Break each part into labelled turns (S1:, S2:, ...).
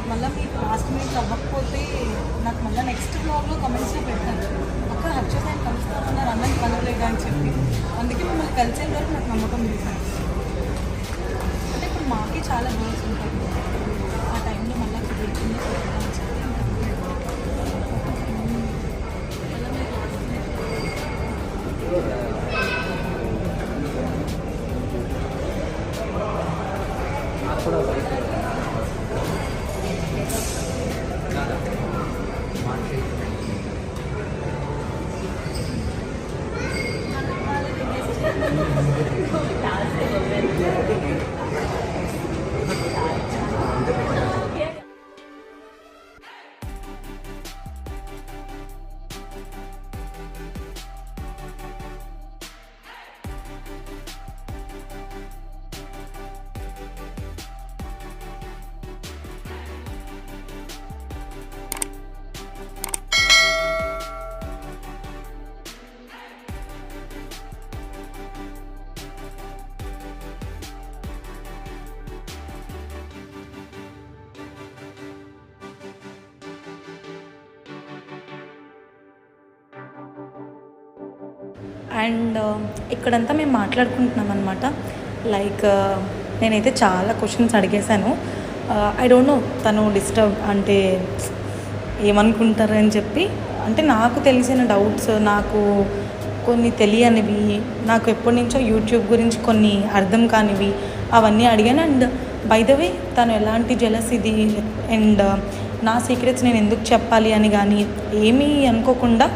S1: మళ్ళీ మీకు last minute అవ్వకపోతే నాకు మళ్ళీ నెక్స్ట్ బ్లాగ్లో కమెంట్స్లో పెట్టాను, అక్క హర్షిత్ ఆయన కలుస్తారన్నారు, అన్నని కలవలేదా అని చెప్పి. అందుకే మిమ్మల్ని కలిసే వరకు నాకు నమ్మకం లేదు. అంటే ఇప్పుడు మాకే చాలా వర్క్స్ ఉంటాయి, ఆ టైంలో మళ్ళీ కుదురుతుంది అని చెప్పి
S2: అండ్ ఇక్కడంతా మేము మాట్లాడుకుంటున్నాం అనమాట. లైక్ నేనైతే చాలా క్వశ్చన్స్ అడిగేశాను. ఐ డోంట్ నో తను డిస్టర్బ్ అంటే ఏమనుకుంటారని చెప్పి, అంటే నాకు తెలిసిన డౌట్స్, నాకు కొన్ని తెలియనివి, నాకు ఎప్పటి నుంచో యూట్యూబ్ గురించి కొన్ని అర్థం కానివి అవన్నీ అడిగాను. అండ్ బై ద వే తను ఎలాంటి జెలస్ ఇది అండ్ నా సీక్రెట్స్ నేను ఎందుకు చెప్పాలి అని కానీ ఏమీ అనుకోకుండా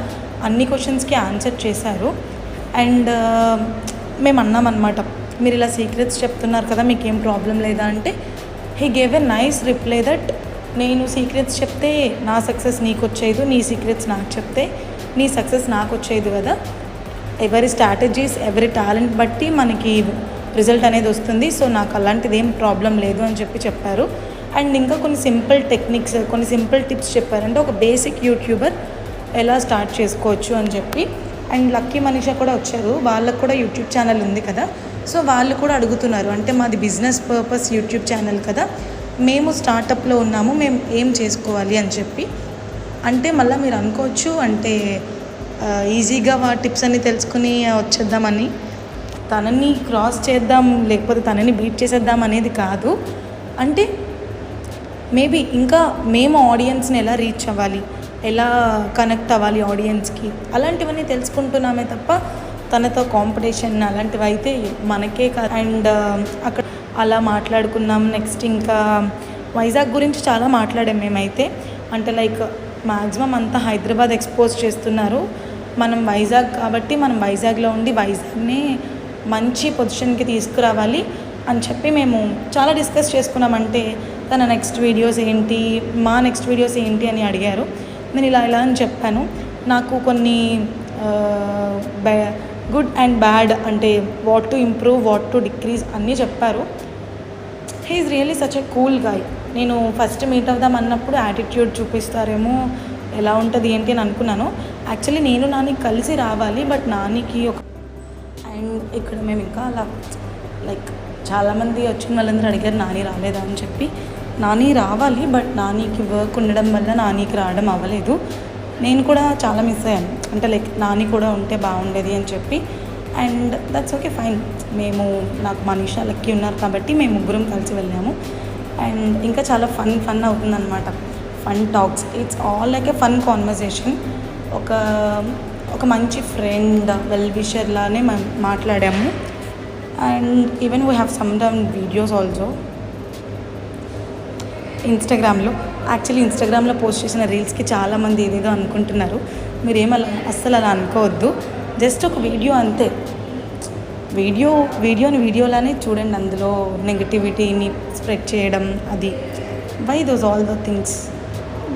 S2: అన్ని క్వశ్చన్స్కి ఆన్సర్ చేశారు. అండ్ మేము అన్నామన్నమాట, మీరు ఇలా సీక్రెట్స్ చెప్తున్నారు కదా, మీకేం ప్రాబ్లం లేదా అంటే he gave a nice reply that నేను సీక్రెట్స్ చెప్తే నా సక్సెస్ నీకు వచ్చేది, నీ సీక్రెట్స్ నాకు చెప్తే నీ సక్సెస్ నాకు వచ్చేది కదా, ఎవరి స్ట్రాటజీస్ ఎవరి టాలెంట్ బట్టి మనకి రిజల్ట్ అనేది వస్తుంది, సో నాకు అలాంటిది ఏం ప్రాబ్లం లేదు అని చెప్పారు. అండ్ ఇంకా కొన్ని సింపుల్ టెక్నిక్స్, కొన్ని సింపుల్ టిప్స్ చెప్పారు. అంటే ఒక బేసిక్ యూట్యూబర్ ఎలా స్టార్ట్ చేసుకోవచ్చు అని చెప్పి. అండ్ లక్కీ మనీషా కూడా వచ్చారు, వాళ్ళకు కూడా యూట్యూబ్ ఛానల్ ఉంది కదా, సో వాళ్ళు కూడా అడుగుతున్నారు, అంటే మాది బిజినెస్ పర్పస్ యూట్యూబ్ ఛానల్ కదా, మేము స్టార్టప్లో ఉన్నాము, మేము ఏం చేసుకోవాలి అని చెప్పి. అంటే మళ్ళీ మీరు అనుకోవచ్చు, అంటే ఈజీగా టిప్స్ అన్ని తెలుసుకుని వచ్చేద్దామని, తనని క్రాస్ చేద్దాం లేకపోతే తనని బీట్ చేసేద్దాం అనేది కాదు. అంటే మేబీ ఇంకా మేము ఆడియన్స్ని ఎలా రీచ్ అవ్వాలి, ఎలా కనెక్ట్ అవ్వాలి ఆడియన్స్కి, అలాంటివన్నీ తెలుసుకుంటున్నామే తప్ప తనతో కాంపిటీషన్ అలాంటివి అయితే మనకే కాదు. అండ్ అక్కడ అలా మాట్లాడుకున్నాం. నెక్స్ట్ ఇంకా వైజాగ్ గురించి చాలా మాట్లాడాం మేమైతే. అంటే లైక్ మ్యాక్సిమం అంతా హైదరాబాద్ ఎక్స్పోజ్ చేస్తున్నారు, మనం వైజాగ్ కాబట్టి మనం వైజాగ్లో ఉండి వైజాగ్ని మంచి పొజిషన్కి తీసుకురావాలి అని చెప్పి మేము చాలా డిస్కస్ చేసుకున్నామంటే తన నెక్స్ట్ వీడియోస్ ఏంటి, మా నెక్స్ట్ వీడియోస్ ఏంటి అని అడిగారు. నేను ఇలా అని చెప్పాను, నాకు కొన్ని గుడ్ అండ్ బ్యాడ్, అంటే what to improve what to decrease అన్నీ చెప్పారు. He is really such a cool guy. నేను ఫస్ట్ మీట్ అవుదాం అన్నప్పుడు యాటిట్యూడ్ చూపిస్తారేమో, ఎలా ఉంటుంది ఏంటి అని అనుకున్నాను. యాక్చువల్లీ నేను నాని కలిసి రావాలి, బట్ నానికి ఒక అండ్ ఇక్కడ మేము ఇంకా అలా లైక్ చాలామంది వచ్చిన వాళ్ళందరూ అడిగారు నాని రాలేదా అని చెప్పి. నాని రావాలి, బట్ నానికి వర్క్ ఉండడం వల్ల నానికి రావడం అవ్వలేదు. నేను కూడా చాలా మిస్ అయ్యాను, అంటే లైక్ నాని కూడా ఉంటే బాగుండేది అని చెప్పి. అండ్ దట్స్ ఓకే ఫైన్, మేము నాకు మనీషా లక్కీ ఉన్నారు కాబట్టి మేము ముగ్గురం కలిసి వెళ్ళాము. అండ్ ఇంకా చాలా ఫన్ అవుతుందన్నమాట, fun talks, it's all like a fun conversation. ఒక మంచి ఫ్రెండ్ వెల్ విషర్ లానే మనం మాట్లాడాము. And even we have some down videos also ఇన్స్టాగ్రామ్లో. యాక్చువల్లీ ఇన్స్టాగ్రామ్లో పోస్ట్ చేసిన రీల్స్కి చాలామంది ఏదేదో అనుకుంటున్నారు, మీరేమలా అస్సలు అలా అనుకోవద్దు. జస్ట్ ఒక వీడియో అంతే, వీడియోని వీడియోలానే చూడండి, అందులో నెగటివిటీని స్ప్రెడ్ చేయడం అది why those all the things,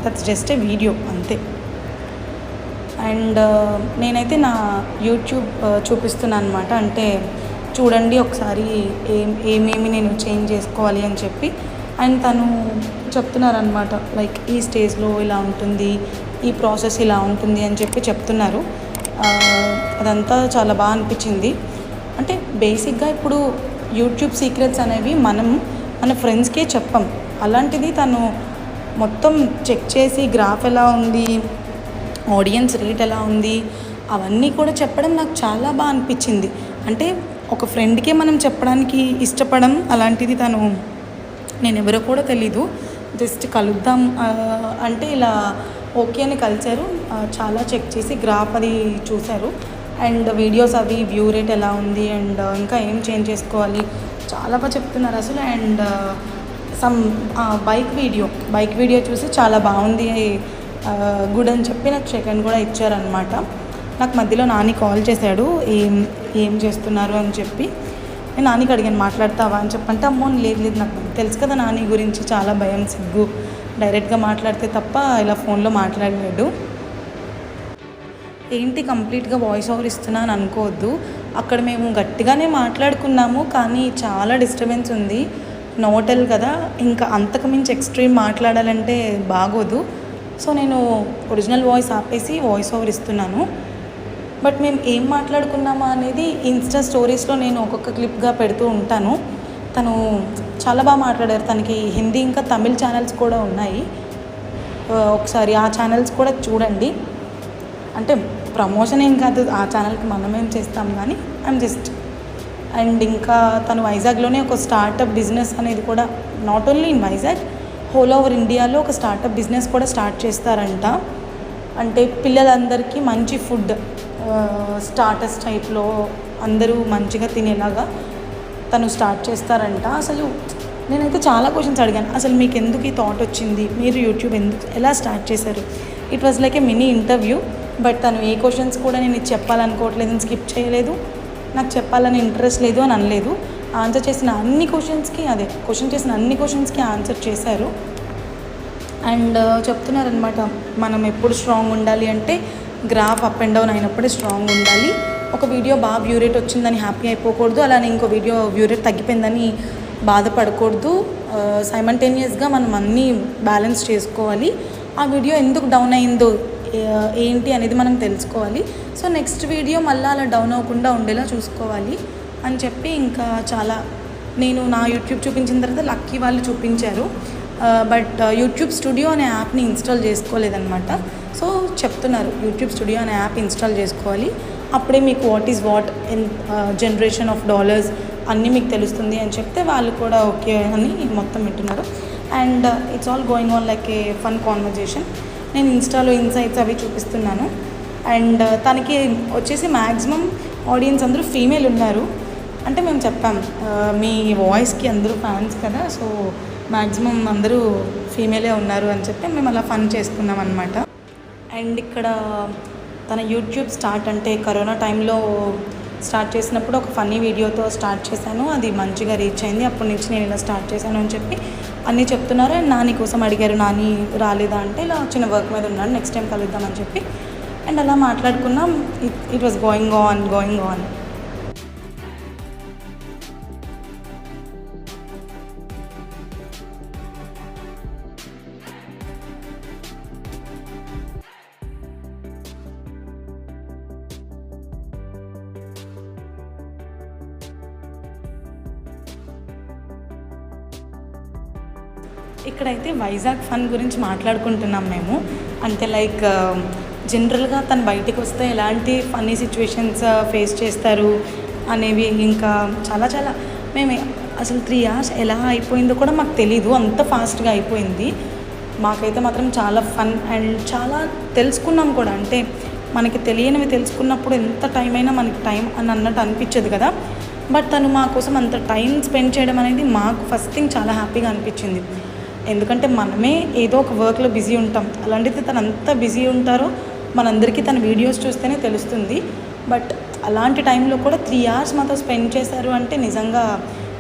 S2: that's just a video అంతే. అండ్ నేనైతే నా యూట్యూబ్ చూపిస్తున్నాను అనమాట, అంటే చూడండి ఒకసారి ఏమేమి నేను చేంజ్ చేసుకోవాలి అని చెప్పి. అండ్ తను చెప్తున్నారనమాట, లైక్ ఈ స్టేజ్లో ఇలా ఉంటుంది, ఈ ప్రాసెస్ ఇలా ఉంటుంది అని చెప్పి చెప్తున్నారు. అదంతా చాలా బాగా అనిపించింది. అంటే బేసిక్గా ఇప్పుడు యూట్యూబ్ సీక్రెట్స్ అనేవి మనం మన ఫ్రెండ్స్కే చెప్పం, అలాంటిది తను మొత్తం చెక్ చేసి గ్రాఫ్ ఎలా ఉంది, ఆడియన్స్ రేట్ ఎలా ఉంది, అవన్నీ కూడా చెప్పడం నాకు చాలా బాగా అనిపించింది. అంటే ఒక ఫ్రెండ్కే మనం చెప్పడానికి ఇష్టపడం, అలాంటిది తను నేను ఎవరో కూడా తెలీదు, జస్ట్ కలుద్దాం అంటే ఇలా ఓకే అని కలిశారు. చాలా చెక్ చేసి గ్రాఫ్ అది చూశారు అండ్ వీడియోస్ అవి వ్యూ రేట్ ఎలా ఉంది అండ్ ఇంకా ఏం చేంజ్ చేసుకోవాలి చాలా బాగా చెప్తున్నారు అసలు. అండ్ సమ్ బైక్ వీడియో చూసి చాలా బాగుంది, గుడ్ అని చెప్పి నాకు సెకండ్ కూడా ఇచ్చారనమాట. నాకు మధ్యలో నాని కాల్ చేశాడు, ఏం చేస్తున్నారు అని చెప్పి. నేను నానికి అడిగాను మాట్లాడతావా అని చెప్పంటే, అమ్మో లేదు నాకు తెలుసు కదా నాని గురించి చాలా భయం, సిగ్గు, డైరెక్ట్గా మాట్లాడితే తప్ప ఇలా ఫోన్లో మాట్లాడలేడు. ఏంటి కంప్లీట్గా వాయిస్ ఓవర్ ఇస్తున్నాను అనుకోవద్దు, అక్కడ మేము గట్టిగానే మాట్లాడుకున్నాము కానీ చాలా డిస్టర్బెన్స్ ఉంది, నోటల్ కదా, ఇంకా అంతకు మించి ఎక్స్ట్రీమ్ మాట్లాడాలంటే బాగోదు. సో నేను ఒరిజినల్ వాయిస్ ఆపేసి వాయిస్ ఓవర్ ఇస్తున్నాను. బట్ మేము ఏం మాట్లాడుకున్నామా అనేది ఇన్స్టా స్టోరీస్లో నేను ఒక్కొక్క క్లిప్గా పెడుతూ ఉంటాను. తను చాలా బాగా మాట్లాడారు, తనకి హిందీ ఇంకా తమిళ్ ఛానల్స్ కూడా ఉన్నాయి, ఒకసారి ఆ ఛానల్స్ కూడా చూడండి. అంటే ప్రమోషన్ ఏం కాదు, ఆ ఛానల్కి మనమేం చేస్తాం కానీ ఐఎమ్ జస్ట్. అండ్ ఇంకా తను వైజాగ్లోనే ఒక స్టార్టప్ బిజినెస్ అనేది కూడా, not only in Vizag, whole over ఇండియాలో ఒక స్టార్టప్ బిజినెస్ కూడా స్టార్ట్ చేస్తారంట. అంటే పిల్లలందరికీ మంచి ఫుడ్, స్టార్టర్స్ టైప్లో అందరూ మంచిగా తినేలాగా తను స్టార్ట్ చేస్తారంట. అసలు నేనైతే చాలా క్వశ్చన్స్ అడిగాను, అసలు మీకు ఎందుకు ఈ థాట్ వచ్చింది, మీరు యూట్యూబ్ ఎలా స్టార్ట్ చేశారు. It was like A mini interview. But తను ఏ క్వశ్చన్స్ కూడా నేను ఇది చెప్పాలనుకోవట్లేదు, స్కిప్ చేయలేదు, నాకు చెప్పాలని ఇంట్రెస్ట్ లేదు అని అనలేదు. ఆన్సర్ చేసిన అన్ని క్వశ్చన్స్కి ఆన్సర్ చేశారు. అండ్ చెప్తున్నారనమాట, మనం ఎప్పుడు స్ట్రాంగ్ ఉండాలి అంటే గ్రాఫ్ అప్ అండ్ డౌన్ అయినప్పుడే స్ట్రాంగ్ ఉండాలి. ఒక వీడియో బాగా వ్యూ రేట్ వచ్చిందని హ్యాపీ అయిపోకూడదు, అలానే ఇంకో వీడియో వ్యూ రేట్ తగ్గిపోయిందని బాధపడకూడదు. సైమల్టేనియస్గా మనం అన్నీ బ్యాలెన్స్ చేసుకోవాలి. ఆ వీడియో ఎందుకు డౌన్ అయిందో ఏంటి అనేది మనం తెలుసుకోవాలి. సో నెక్స్ట్ వీడియో మళ్ళీ అలా డౌన్ అవ్వకుండా ఉండేలా చూసుకోవాలి అని చెప్పి, ఇంకా చాలా నేను నా యూట్యూబ్ చూపించిన తర్వాత లక్కీ వాళ్ళు చూపించారు. బట్ యూట్యూబ్ స్టూడియో అనే యాప్ని ఇన్స్టాల్ చేసుకోలేదన్నమాట. సో చెప్తున్నారు యూట్యూబ్ స్టూడియో అనే యాప్ ఇన్స్టాల్ చేసుకోవాలి, అప్పుడే మీకు what in generation of dollars అన్నీ మీకు తెలుస్తుంది అని చెప్తే వాళ్ళు కూడా ఓకే అని మొత్తం వింటున్నారు. And it's all going on like A fun conversation. నేను ఇన్స్టాలో ఇన్సైట్స్ అవి చూపిస్తున్నాను. అండ్ తనకి వచ్చేసి మ్యాక్సిమం ఆడియన్స్ అందరూ ఫీమేల్ ఉన్నారు. అంటే మేము చెప్పాం మీ వాయిస్కి అందరూ ఫ్యాన్స్ కదా, సో మ్యాక్సిమం అందరూ ఫీమేలే ఉన్నారు అని చెప్పి మేము అలా ఫన్ చేసుకున్నాం అనమాట. అండ్ ఇక్కడ తన యూట్యూబ్ స్టార్ట్ అంటే కరోనా టైంలో స్టార్ట్ చేసినప్పుడు ఒక ఫన్నీ వీడియోతో స్టార్ట్ చేశాను, అది మంచిగా రీచ్ అయింది, అప్పటి నుంచి నేను ఇలా స్టార్ట్ చేశాను అని చెప్పి అన్నీ చెప్తున్నారు. అండ్ నాని కోసం అడిగారు, నాని రాలేదా అంటే ఇలా చిన్న వర్క్ మీద ఉన్నాడు, నెక్స్ట్ టైం కలుద్దామని చెప్పి. అండ్ అలా మాట్లాడుకున్నాం. It was going on. ఇక్కడైతే వైజాగ్ ఫన్ గురించి మాట్లాడుకుంటున్నాం మేము. అంటే లైక్ జనరల్గా తను బయటకు వస్తే ఎలాంటి ఫన్నీ సిచ్యువేషన్స్ ఫేస్ చేస్తారు అనేవి, ఇంకా చాలా మేము అసలు 3 hours ఎలా అయిపోయిందో కూడా మాకు తెలీదు, అంత ఫాస్ట్గా అయిపోయింది. మాకైతే మాత్రం చాలా ఫన్ అండ్ చాలా తెలుసుకున్నాం కూడా. అంటే మనకి తెలియనివి తెలుసుకున్నప్పుడు ఎంత టైం అయినా మనకి టైం అని అన్నట్టు అనిపించదు కదా. బట్ తను మా కోసం అంత టైం స్పెండ్ చేయడం అనేది మాకు ఫస్ట్ థింగ్ చాలా హ్యాపీగా అనిపించింది. ఎందుకంటే మనమే ఏదో ఒక వర్క్లో బిజీ ఉంటాం, అలాంటిది తను అంత బిజీ ఉంటారో మనందరికీ తన వీడియోస్ చూస్తేనే తెలుస్తుంది. బట్ అలాంటి టైంలో కూడా 3 hours మాతో స్పెండ్ చేశారు అంటే నిజంగా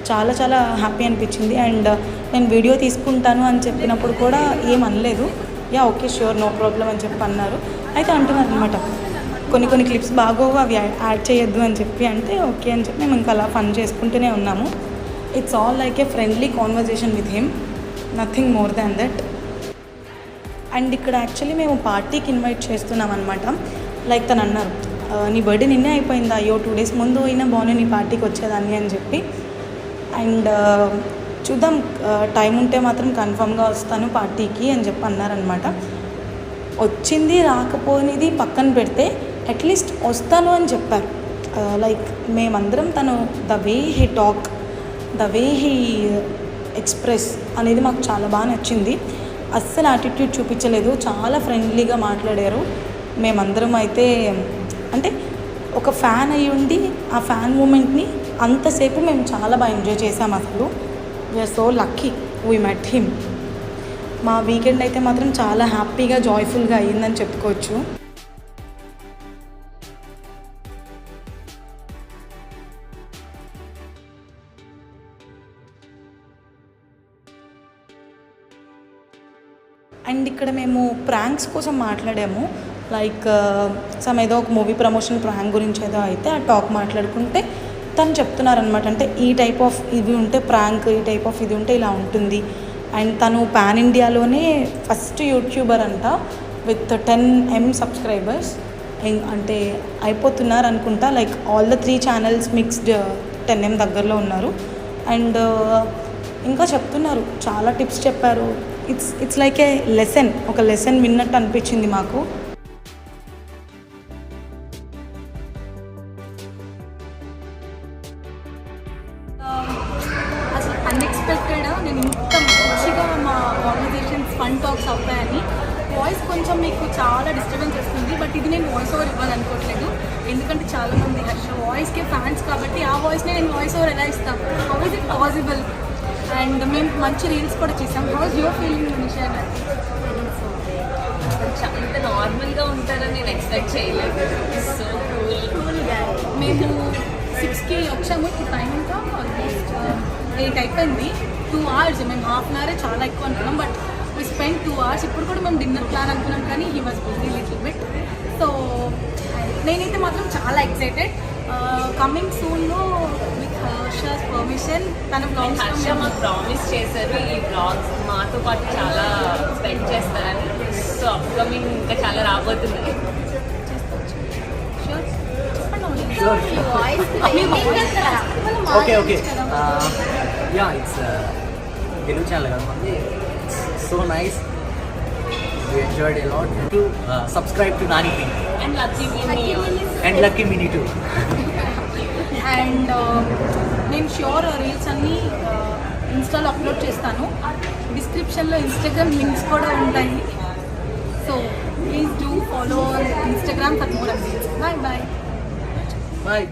S2: చాలా హ్యాపీ అనిపించింది. అండ్ నేను వీడియో తీసుకుంటాను అని చెప్పినప్పుడు కూడా ఏం అనలేదు, yeah okay sure no problem అని చెప్పి అన్నారు. అయితే అంటున్నారు అనమాట, కొన్ని క్లిప్స్ బాగోవు అవి యాడ్ చేయొద్దు అని చెప్పి, అంటే ఓకే అని చెప్పి మేము ఇంకా అలా ఫన్ చేసుకుంటూనే ఉన్నాము. It's all like A friendly conversation with him, nothing more than that. And ఇక్కడ యాక్చువల్లీ మేము పార్టీకి ఇన్వైట్ చేస్తున్నాం అనమాట. లైక్ తను అన్నారు, నీ బర్త్డే నిన్నే అయిపోయిందా, అయ్యో 2 days ముందు అయినా బాగుంది నీ పార్టీకి వచ్చేదాన్ని అని చెప్పి. అండ్ చూద్దాం, టైం ఉంటే మాత్రం కన్ఫామ్గా వస్తాను పార్టీకి అని చెప్పి అన్నారనమాట. వచ్చింది రాకపోయినది పక్కన పెడితే అట్లీస్ట్ వస్తాను అని చెప్పారు. లైక్ మేమందరం తను the way he talk, the way he express అనేది మాకు చాలా బాగా నచ్చింది. అస్సలు యాటిట్యూడ్ చూపించలేదు, చాలా ఫ్రెండ్లీగా మాట్లాడారు. మేమందరం అయితే అంటే ఒక ఫ్యాన్ అయ్యి ఉండి ఆ ఫ్యాన్ మూమెంట్ని అంతసేపు మేము చాలా బాగా ఎంజాయ్ చేసాం. అసలు we're so lucky we met him. మా వీకెండ్ అయితే మాత్రం చాలా హ్యాపీగా జాయ్ఫుల్గా అయ్యిందని చెప్పుకోవచ్చు. అండ్ ఇక్కడ మేము ప్రాంక్స్ కోసం మాట్లాడాము. లైక్ సమ్ ఏదో ఒక మూవీ ప్రమోషన్ ప్రాంక్ గురించి ఏదో అయితే ఆ టాక్ మాట్లాడుకుంటే తను చెప్తున్నారనమాట. అంటే ఈ టైప్ ఆఫ్ ఇది ఉంటే ప్రాంక్, ఈ టైప్ ఆఫ్ ఇది ఉంటే ఇలా ఉంటుంది. అండ్ తను పాన్ ఇండియాలోనే ఫస్ట్ యూట్యూబర్ అంట విత్ 10M సబ్స్క్రైబర్స్. అంటే అయిపోతున్నారు అనుకుంటా. Like all the 3 channels mixed 10M దగ్గరలో ఉన్నారు. అండ్ ఇంకా చెప్తున్నారు, చాలా టిప్స్ చెప్పారు. ఇట్స్ లైక్ ఏ లెసన్, ఒక లెసన్ విన్నట్టు అనిపించింది మాకు.
S1: అసలు అన్ఎక్స్పెక్టెడ్ నేను ఇంత మంచిగా మా కాన్వర్జేషన్స్ ఫన్ టాక్స్ అవుతాయని. వాయిస్ కొంచెం మీకు చాలా డిస్టర్బెన్స్ వస్తుంది, బట్ ఇది నేను వాయిస్ ఓవర్ ఇవ్వాలనుకోవట్లేదు. ఎందుకంటే చాలామంది హర్ష వాయిస్కే ఫ్యాన్స్ కాబట్టి ఆ వాయిస్నే నేను వాయిస్ ఓవర్ ఎలా ఇస్తాను? How is it possible? And మేము మంచి రీల్స్ కూడా చేసాం. House your feeling Manisha?
S3: అంత నార్మల్గా ఉంటారని నేను ఎక్స్పెక్ట్ చేయలేదు. సో కూల్గా
S1: మేము 6కి వచ్చాము. ఇప్పుడు టైం ఇంకా ఆల్మోస్ట్ 8 అయిపోయింది. 2 hours. మేము హాఫ్ అన్ అవరే చాలా ఎక్కువ అనుకున్నాం, బట్ వీ స్పెండ్ 2 hours. ఇప్పుడు కూడా మేము డిన్నర్ ప్లాన్ అనుకున్నాం, కానీ he was busy little bit. So నేనైతే మాత్రం చాలా excited. Coming సూన్లో with Harsha's permission తన బ్లాగ్స్
S3: హర్ష మాకు ప్రామిస్ చేశారు ఈ బ్లాగ్స్ మాతో పాటు చాలా స్పెండ్ చేస్తారని. సో అప్కమింగ్ ఇంకా చాలా రాబోతున్నాయి.
S4: Okay. Yeah, it's Telugu channel కదా మనది. So nice. We enjoyed a lot. To subscribe to Nani Pink
S3: and lucky mini
S4: and Lucky Mini too.
S1: And నేను ష్యూర్ రీల్స్ అన్నీ ఇన్స్టాలో అప్లోడ్ చేస్తాను. డిస్క్రిప్షన్లో ఇన్స్టాగ్రామ్ లింక్స్ కూడా ఉంటాయి. So please do follow Instagram for more updates.